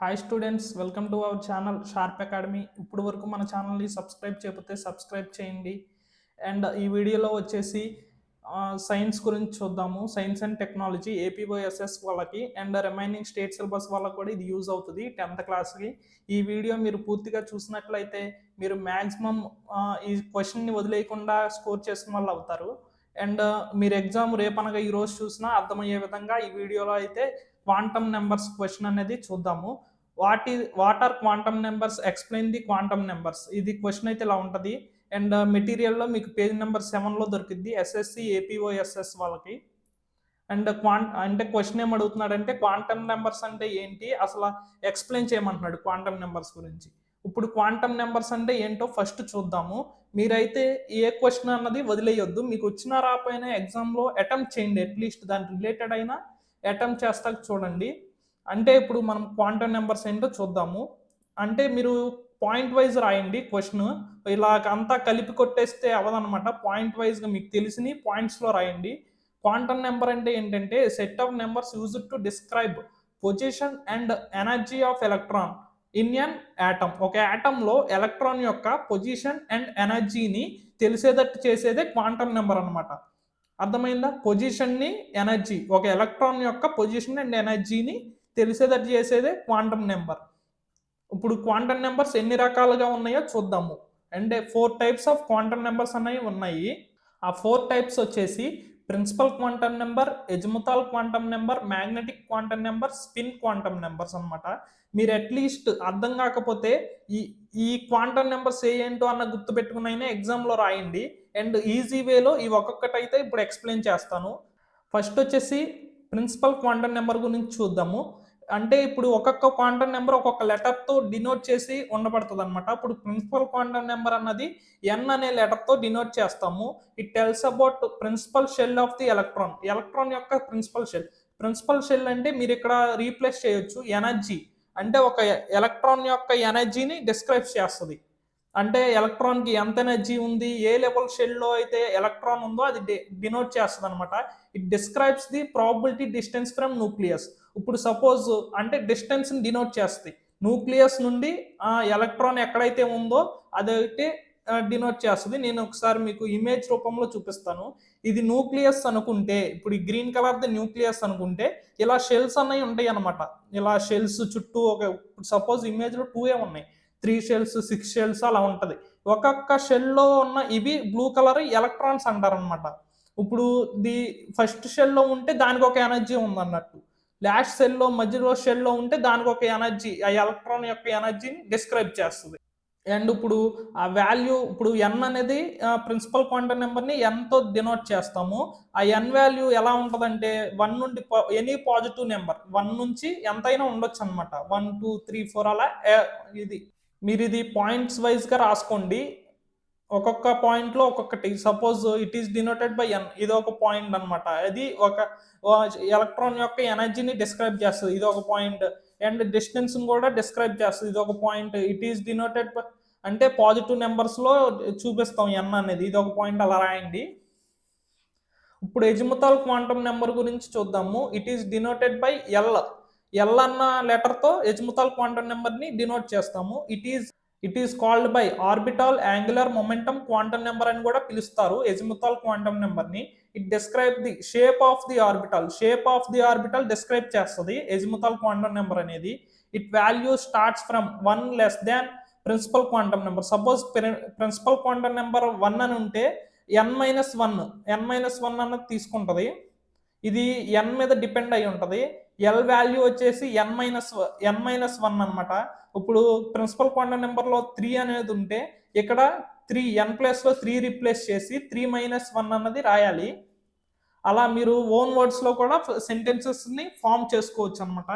Hi students, welcome to our channel sharp academy. ఇప్పుడు వరకు మన ఛానల్ని సబ్స్క్రైబ్ చేయకపోతే సబ్స్క్రైబ్ చేయండి. అండ్ ఈ వీడియోలో వచ్చేసి సైన్స్ గురించి చూద్దాము. సైన్స్ అండ్ టెక్నాలజీ ఏపీఓఎస్ఎస్ వాళ్ళకి అండ్ రిమైనింగ్ స్టేట్ సిలబస్ వాళ్ళకి కూడా ఇది యూజ్ అవుతుంది 10th క్లాస్కి. ఈ వీడియో మీరు పూర్తిగా చూసినట్లయితే మీరు మ్యాక్సిమం ఈ క్వశ్చన్ని వదిలేయకుండా స్కోర్ చేసుకున్న వాళ్ళు అవుతారు. అండ్ మీరు ఎగ్జామ్ రేపనగా ఈరోజు చూసినా అర్థమయ్యే విధంగా ఈ వీడియోలో అయితే క్వాంటమ్ నెంబర్స్ క్వశ్చన్ అనేది చూద్దాము. What are quantum numbers, explain the quantum numbers. ఇది క్వశ్చన్ అయితే ఇలా ఉంటుంది. అండ్ మెటీరియల్లో మీకు పేజ్ నెంబర్ 7లో దొరికిద్ది ఎస్ఎస్సి ఏపీఓఎస్ఎస్ వాళ్ళకి. అండ్ అంటే క్వశ్చన్ ఏం అడుగుతున్నాడంటే క్వాంటమ్ నెంబర్స్ అంటే ఏంటి, అసలు ఎక్స్ప్లెయిన్ చేయమంటున్నాడు క్వాంటమ్ నెంబర్స్ గురించి. ఇప్పుడు క్వాంటమ్ నెంబర్స్ అంటే ఏంటో ఫస్ట్ చూద్దాము. మీరైతే ఏ క్వశ్చన్ అన్నది వదిలేయొద్దు. మీకు వచ్చినా రాకపోయినా ఎగ్జామ్లో అటెంప్ట్ చేయండి, అట్లీస్ట్ దాని రిలేటెడ్ అయినా అటెంప్ట్ చేస్తాక చూడండి. అంటే ఇప్పుడు మనం క్వాంటమ్ నెంబర్స్ ఏంటో చూద్దాము. అంటే మీరు పాయింట్ వైజ్ రాయండి క్వశ్చన్. ఇలాగ అంతా కలిపి కొట్టేస్తే అవదనమాట. పాయింట్ వైజ్గా మీకు తెలిసిన పాయింట్స్లో రాయండి. క్వాంటమ్ నెంబర్ అంటే ఏంటంటే set of numbers used to describe position and energy of electron in an atom. ఒక యాటంలో ఎలక్ట్రాన్ యొక్క పొజిషన్ అండ్ ఎనర్జీని తెలిసేటట్టు చేసేదే క్వాంటమ్ నెంబర్ అనమాట. అర్థమైందా? పొజిషన్ని, ఎనర్జీ, ఒక ఎలక్ట్రాన్ యొక్క పొజిషన్ అండ్ ఎనర్జీని తెలిసేటట్టు చేసేదే క్వాంటమ్ నెంబర్. ఇప్పుడు క్వాంటమ్ నెంబర్స్ ఎన్ని రకాలుగా ఉన్నాయో చూద్దాము. అంటే 4 టైప్స్ ఆఫ్ క్వాంటమ్ నెంబర్స్ అనేవి ఉన్నాయి. ఆ 4 టైప్స్ వచ్చేసి principal quantum number, azimuthal quantum number, magnetic quantum number, spin quantum numbers అనమాట. మీరు అట్లీస్ట్ అర్థం కాకపోతే ఈ ఈ క్వాంటమ్ నెంబర్స్ ఏంటో అన్న గుర్తుపెట్టుకునైనా ఎగ్జామ్లో రాయండి. అండ్ ఈజీ వేలో ఈ ఒక్కొక్కటైతే ఇప్పుడు ఎక్స్ప్లెయిన్ చేస్తాను. ఫస్ట్ వచ్చేసి ప్రిన్సిపల్ క్వాంటమ్ నెంబర్ గురించి చూద్దాము. అంటే ఇప్పుడు ఒక్కొక్క క్వాంటమ్ నెంబర్ ఒక్కొక్క లెటర్తో డినోట్ చేసి ఉండబడుతుంది అనమాట. ఇప్పుడు ప్రిన్సిపల్ క్వాంటమ్ నెంబర్ అన్నది ఎన్ అనే లెటర్తో డినోట్ చేస్తాము. It tells about principal shell of the electron. Electron యొక్క ప్రిన్సిపల్ షెల్. ప్రిన్సిపల్ షెల్ అంటే మీరు ఇక్కడ రీప్లేస్ చేయొచ్చు ఎనర్జీ. అంటే ఒక ఎలక్ట్రాన్ యొక్క ఎనర్జీని డిస్క్రైబ్ చేస్తుంది. అంటే ఎలక్ట్రాన్కి ఎంత ఎనర్జీ ఉంది, ఏ లెవెల్ షెల్లో అయితే ఎలక్ట్రాన్ ఉందో అది డినోట్ చేస్తుంది అనమాట. It describes the probability distance from nucleus. ఇప్పుడు సపోజ్ అంటే డిస్టెన్స్ని డినోట్ చేస్తుంది. న్యూక్లియస్ నుండి ఎలక్ట్రాన్ ఎక్కడైతే ఉందో అదైతే డినోట్ చేస్తుంది. నేను ఒకసారి మీకు ఇమేజ్ రూపంలో చూపిస్తాను. ఇది న్యూక్లియస్ అనుకుంటే, ఇప్పుడు ఈ గ్రీన్ కలర్ది న్యూక్లియస్ అనుకుంటే ఇలా షెల్స్ అనేవి ఉంటాయి అనమాట. ఇలా షెల్స్ చుట్టూ సపోజ్ ఇమేజ్లో 2 ఉన్నాయి, 3 షెల్స్, 6 షెల్స్ అలా ఉంటుంది. ఒక్కొక్క షెల్లో ఉన్న ఇవి బ్లూ కలర్ ఎలక్ట్రాన్స్ అంటారనమాట. ఇప్పుడు ది ఫస్ట్ షెల్లో ఉంటే దానికి ఒక ఎనర్జీ ఉందన్నట్టు, లాస్ట్ సెల్లో మధ్యలో షెల్లో ఉంటే దానికి ఒక ఎనర్జీ, ఆ ఎలక్ట్రాన్ యొక్క ఎనర్జీని డిస్క్రైబ్ చేస్తుంది. అండ్ ఇప్పుడు ఆ వాల్యూ, ఇప్పుడు ఎన్ అనేది ప్రిన్సిపల్ క్వాంటమ్ నెంబర్ని ఎన్తో డినోట్ చేస్తాము. ఆ ఎన్ వాల్యూ ఎలా ఉంటుందంటే 1 నుండి ఎనీ పాజిటివ్ నెంబర్ 1 నుంచి ఎంతైనా ఉండొచ్చు అనమాట. 1, 2, 3, 4 అలా. ఇది మీరు ఇది పాయింట్స్ వైజ్గా రాసుకోండి. ఒక్కొక్క పాయింట్లో ఒక్కొక్కటి. Suppose it is denoted by N, ఇది ఒక పాయింట్ అనమాట. అది ఒక ఎలక్ట్రాన్ యొక్క ఎనర్జీని డిస్క్రైబ్ చేస్తుంది, ఇది ఒక పాయింట్. అండ్ డిస్టెన్స్ కూడా డిస్క్రైబ్ చేస్తుంది, ఇది ఒక point. It is denoted by అంటే పాజిటివ్ నెంబర్స్లో చూపిస్తాం ఎన్ అనేది, ఇది ఒక పాయింట్. అలా రాయండి. ఇప్పుడు ఎజిముతాల్ క్వాంటమ్ నెంబర్ గురించి చూద్దాము. It is denoted by L. L అన్న లెటర్తో ఎజిముతాల్ క్వాంటమ్ నెంబర్ని డినోట్ చేస్తాము. It is called by orbital angular momentum quantum number అని కూడా పిలుస్తారు ఎజిముతాల్ క్వాంటమ్ నెంబర్ని. It describe the shape of the orbital. Shape of the orbital describe చేస్తుంది azimuthal quantum number అనేది. It value starts from 1 less than principal quantum number. Suppose principal quantum number 1 అని ఉంటే n-1 అన్నది తీసుకుంటుంది. ఇది n మీద depend అయి ఉంటుంది. ఎల్ వాల్యూ వచ్చేసి n-1 అనమాట. ఇప్పుడు ప్రిన్సిపల్ క్వాంటమ్ నెంబర్లో 3 అనేది ఉంటే ఇక్కడ 3 n ప్లస్లో 3 రీప్లేస్ చేసి 3-1 అన్నది రాయాలి. అలా మీరు ఓన్ వర్డ్స్లో కూడా సెంటెన్సెస్ని ఫామ్ చేసుకోవచ్చు అనమాట.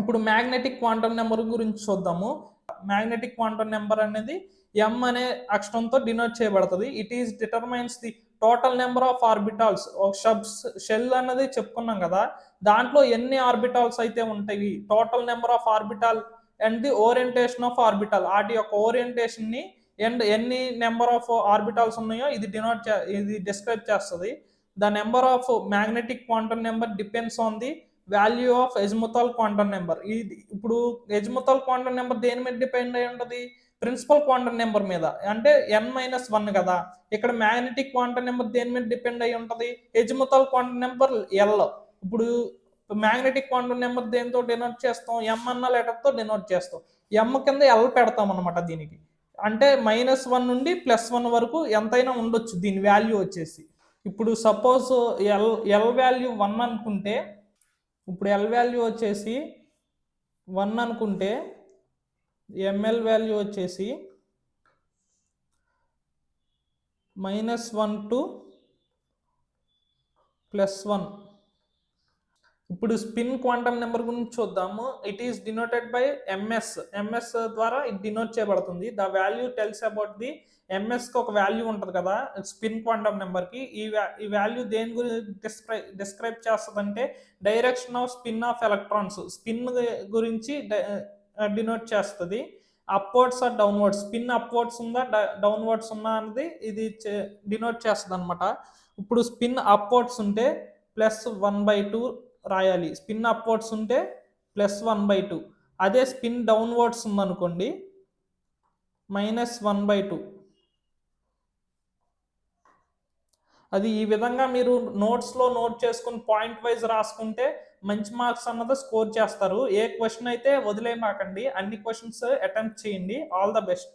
ఇప్పుడు మ్యాగ్నెటిక్ క్వాంటమ్ నెంబర్ గురించి చూద్దాము. మ్యాగ్నెటిక్ క్వాంటమ్ నెంబర్ అనేది ఎం అనే అక్షరంతో డినోట్ చేయబడుతుంది. It is determines the total number of orbitals. ఒక షెల్ అన్నది చెప్పుకున్నాం కదా, దాంట్లో ఎన్ని ఆర్బిటాల్స్ అయితే ఉంటాయి, total number of orbital and the orientation of orbital, వాటి యొక్క ఓరియంటేషన్ని అండ్ ఎన్ని నెంబర్ ఆఫ్ ఆర్బిటాల్స్ ఉన్నాయో ఇది డిస్క్రైబ్ చేస్తుంది. The number of magnetic quantum number depends on the value of azimuthal quantum number. ఇది ఇప్పుడు ఎజిముథాల్ క్వాంటమ్ నెంబర్ దేని మీద డిపెండ్ అయి ఉంటుంది? ప్రిన్సిపల్ క్వాంటమ్ నెంబర్ మీద. అంటే n-1 కదా. ఇక్కడ మ్యాగ్నెటిక్ క్వాంటమ్ నెంబర్ దేని మీద డిపెండ్ అయి ఉంటుంది? ఎజిముథాల్ క్వాంటమ్ నెంబర్ L. ఇప్పుడు మ్యాగ్నెటిక్ క్వాంటమ్ నెంబర్ దేనితో డినోట్ చేస్తాం? m అన్న లెటర్తో డినోట్ చేస్తాం. m కింద L పెడతాం అనమాట దీనికి. అంటే -1 నుండి +1 వరకు ఎంతైనా ఉండొచ్చు దీని వాల్యూ వచ్చేసి. ఇప్పుడు సపోజ్ L వాల్యూ 1 అనుకుంటే, ఇప్పుడు L వాల్యూ వచ్చేసి 1 అనుకుంటే ML వాల్యూ వచ్చేసి -1 to +1. ఇప్పుడు స్పిన్ క్వాంటమ్ నెంబర్ గురించి చూద్దాము. It is denoted by MS ద్వారా ఇది డినోట్ చేయబడుతుంది. The value tells about the ఎంఎస్కి ఒక వాల్యూ ఉంటుంది కదా స్పిన్ క్వాంటమ్ నెంబర్కి. ఈ వాల్యూ దేని గురించి డిస్క్రైబ్ చేస్తుందంటే direction of spin of electrons, spin గురించి డినోట్ చేస్తుంది. Upwards or downwards, spin upwards ఉందా డౌన్వర్డ్స్ ఉందా అనేది ఇది డినోట్ చేస్తుంది అనమాట. ఇప్పుడు స్పిన్ అప్వర్డ్స్ ఉంటే +1/2 రాయాలి, స్పిన్ అప్వర్డ్స్ ఉంటే +1/2. అదే స్పిన్ డౌన్వర్డ్స్ ఉందనుకోండి -1/2. అది ఈ విధంగా మీరు నోట్స్లో నోట్ చేసుకుని పాయింట్ వైజ్ రాసుకుంటే మంచి మార్క్స్ అన్నది స్కోర్ చేస్తారు. ఏ క్వశ్చన్ అయితే వదిలేమాకండి, అన్ని క్వశ్చన్స్ అటెంప్ట్ చేయండి. All the best.